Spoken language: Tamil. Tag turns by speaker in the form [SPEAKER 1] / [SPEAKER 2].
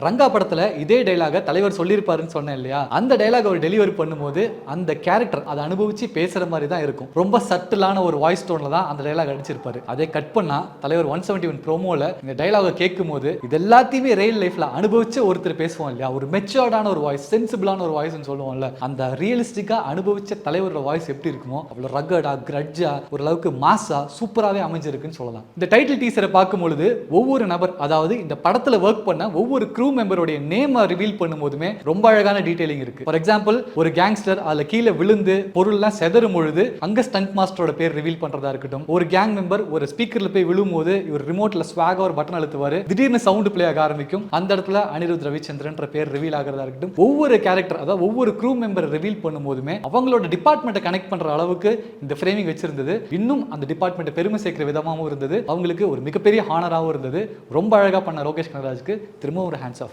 [SPEAKER 1] ரங்கா படத்துல இதே டைலாக தலைவர் சொல்லியிருப்பாருன்னு சொன்னேன் இல்லையா, அந்த டைலாக் அவர் டெலிவரி பண்ணும்போது அந்த கேரக்டர் அதை அனுபவிச்சு பேசுற மாதிரி தான் இருக்கும். ரொம்ப சட்டிலான ஒரு வாய்ஸ் டோன்ல தான் அந்த டைலாக் அடிச்சிருப்பாரு. அதை கட் பண்ணா தலைவர் 171 ப்ரோமோல இந்த டைலாக கேட்கும் போது இது எல்லாத்தையுமே ரியல் லைஃப்ல அனுபவிச்சு ஒருத்தர் பேசுவோம் இல்லையா, ஒரு மெச்சூர்டான ஒரு வாய்ஸ், சென்சிபிளான ஒரு வாய்ஸ் சொல்லுவோம்ல, அந்த ரியலிஸ்டிக்கா அனுபவிச்ச தலைவரோட வாய்ஸ் எப்படி இருக்குமோ அவ்வளவு ரகடா, கிரட்ஜா, ஓரளவுக்கு மாசா சூப்பராகவே அமைஞ்சிருக்குன்னு சொல்லலாம். இந்த டைட்டில் டீசரை பார்க்கும் பொழுது ஒவ்வொரு நபர், அதாவது இந்த படத்துல ஒர்க் பண்ண ஒவ்வொரு க்ரூ மெம்பருடைய நேமை ரிவீல் பண்ணும்போதுமே ரொம்ப அழகான டீடைலிங் இருக்கு. ஃபார் எக்ஸாம்பிள், ஒரு கேங்ஸ்டர் அதுல கீழே விழுந்து பொருள்லாம் செதறும் பொழுது அங்க ஸ்டண்ட் மாஸ்டரோட பேர் ரிவீல் பண்றதா இருக்கட்டும், ஒரு கேங் மெம்பர் ஒரு ஸ்பீக்கர்ல போய் விழும்போது இவர் ரிமோட்ல ஸ்வாகா ஒரு பட்டன் அழுத்துவாரு, திடீர்னு சவுண்ட் பிளே ஆக ஆரம்பிக்கும், அந்த இடத்துல அனிருத் ரவிச்சந்திரன்ற பேர் ரிவீல் ஆகிறதா இருக்கட்டும், ஒவ்வொரு கேரக்டர், அதாவது ஒவ்வொரு க்ரூ மெம்பர் ரிவீல் பண்ணும்போதுமே அவங்களோட டிபார்ட்மெண்ட்டை கனெக்ட் பண்ற அளவுக்கு இந்த ஃப்ரேமிங் வச்சிருந்தது. இன்னும் அந்த டிபார்ட்மெண்ட் பெருமை சேர்க்கிற விதமாகவும் இருந்தது, அவங்களுக்கு ஒரு மிகப்பெரிய ஹானராகவும் இருந்தது. ரொம்ப அழகா பண்ண லோகேஷ் கனகராஜுக்கு திரும்ப ஒரு ஹேண்ட்ஸ்